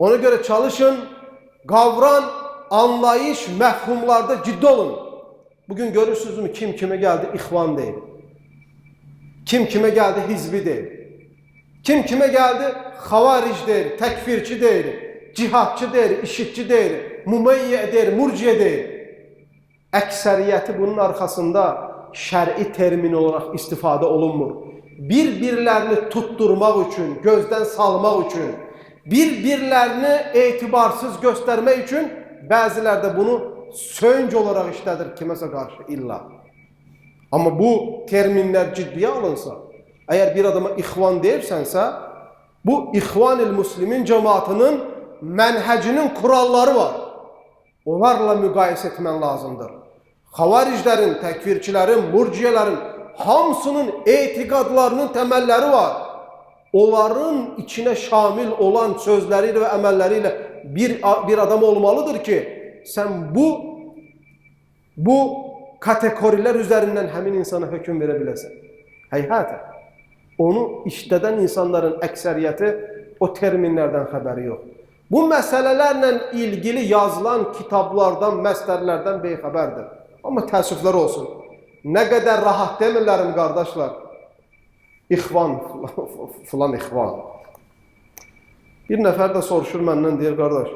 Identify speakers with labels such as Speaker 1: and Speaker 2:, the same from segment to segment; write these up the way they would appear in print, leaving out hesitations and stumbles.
Speaker 1: Ona göre çalışın, kavram, anlayış, mefhumlarda ciddi olun. Bugün görürsünüz mü kim kime geldi? İhvan değil. Kim kime geldi? Hizbi değil. Kim kime geldi? Havaric değil, tekfirçi değil, cihatçı değil, işitçi değil, mumeyye değil, murciye değil. Əksəriyyəti bunun arkasında şer'i termin olarak istifade olunmur. Bir-birlerini tutturmak için, gözden salmak için, bir-birlerini etibarsız göstermek için bəziləri də bunu sönc olarak işledir kiməsə karşı illa. Ama bu terminler ciddiye alınsa, eğer bir adama ihvan deyirsense, bu İhvan-ül Müslimin cemaatinin menhecinin kuralları var. Onlarla müqayisə etmen lazımdır. Havariclerin, tekfirçilerin, murciyelerin hamısının etikadlarının temelleri var. Onların içine şamil olan sözleriyle ve emelleriyle bir adam olmalıdır ki sen bu kategoriler üzerinden hemin insana hüküm verebilesin. Heyhata. Onu işleden insanların ekseriyeti o terminlerden haberi yok. Bu meselelerle ilgili yazılan kitaplardan, meslerlerden beyhaberdir. Ama təəssüflər olsun. Ne kadar rahat demirlərim kardeşler. İhvan, filan ihvan. Bir nəfər də soruşur məndən, deyir kardeş.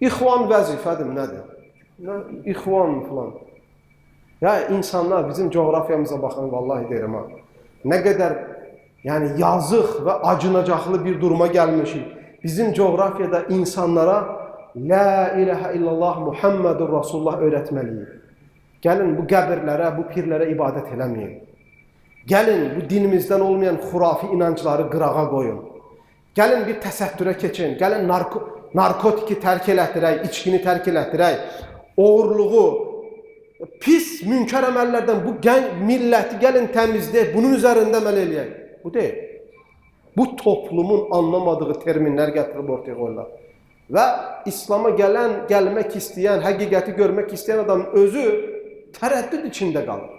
Speaker 1: İhvan vəzifədir, nədir? İhvan filan. Ya insanlar bizim coğrafyamıza bakın, vallahi derim ha. Ne kadar yani yazık ve acınacaklı bir duruma gelmişik. Bizim coğrafyada insanlara La ilahe illallah Muhammedur Resulullah öğretmeliyiz. Gelin bu qəbirlərə, bu pirlərə ibadət eləməyin. Gelin bu dinimizden olmayan hurafi inançları qırağa koyun. Gelin bir təsəttürə keçin. Gelin narkotiki terk elətdirək, içkini terk elətdirək. Oğurluğu, pis, münkar əməllərdən bu milləti gəlin təmizləyək, bunun üzərində əməl eləyək. Bu deyil. Bu toplumun anlamadığı terminler getirib ortaya qoyurlar. Və İslam'a gelmek isteyen, həqiqəti görmek isteyen adamın özü tərəddüd içində qalır.